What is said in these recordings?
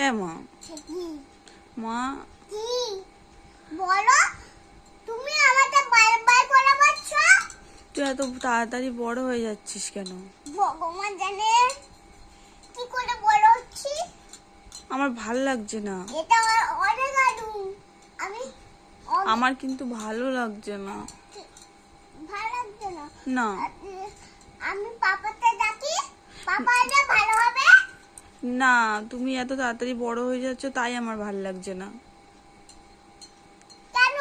এ মা মা কি বলো? তুমি আমাকে বারবার করে বলছো। তুই এত তাড়াতাড়ি বড় হয়ে যাচ্ছিস কেন? ভগবান জানে কি করে বড় হচ্ছি। আমার ভাল লাগছে না। এটা অনেক আলু। আমার কিন্তু ভালো লাগছে না। ভালো লাগছে না? না আমি পাপাকে ডাকি, পাপা এটা ভালো হবে। না, তুমি এত তাড়াতাড়ি বড় হয়ে যাচ্ছ তাই আমার ভাল লাগছে না। কেন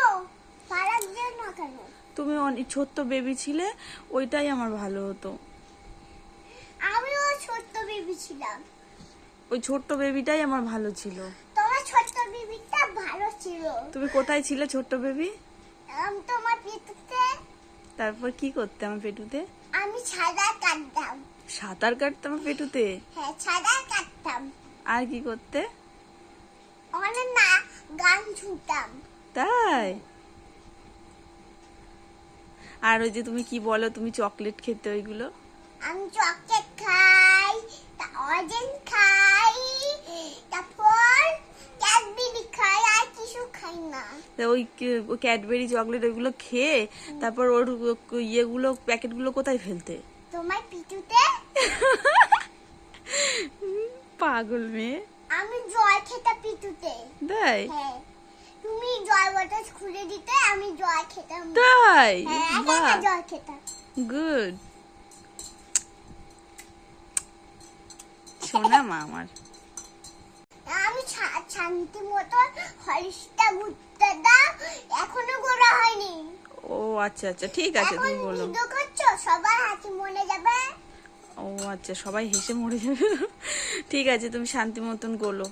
ভালো লাগছে না কেন? তুমি অনেক ছোট্ট বেবি ছিলে, ওইটাই আমার ভালো হতো। আমিও ছোট্ট বেবি ছিলাম। ওই ছোট্ট বেবিটাই আমার ভালো ছিল। তোমার ছোট্ট বেবিটা ভালো ছিল। তুমি কোথায় ছিলে ছোট্ট বেবি? তোমার পেটুতে। তারপর কি করতে আমার পেটুতে? আমি সাঁতার কাটতাম। সাঁতার কাটতে আমার পেটুতে? হ্যাঁ, সাঁতার কাটতাম। আর কি করতে? অনেক না, গান শুনতাম। তাই? আর ওই যে তুমি কি বলো, তুমি চকলেট খেতে, ওইগুলো? আমি চকলেট খাই, অরেঞ্জ খাই, তারপর ক্যাডবেরি খাই, আর কিছু খাই না। ওই ক্যাডবেরি চকলেট ওইগুলো খেয়ে তারপর ওর ইয়েগুলো প্যাকেটগুলো কোথায় ফেলতে? তোমার পিঠুতে। পাগল মেয়ে। আমি জল খেতাম পিঠুতে। তাই? হ্যাঁ, তুমি জল বোতল খুলে দিতে, আমি জল খেতাম। তাই? হ্যাঁ, বাহ, জল খেতাম। গুড। শোনা মা আমার। আমি শান্তি মতো হরিষটা ঘুরতে দাও, এখনো গোড়া হয়নি। ও আচ্ছা আচ্ছা, ঠিক আছে, এখন তুমি বলো। ভিডিও করছো, সবার হাসি মনে যাবে। ও আচ্ছা, সবাই হেসে মরে যাবে। ঠিক আছে, তুমি শান্তি মতন বলো।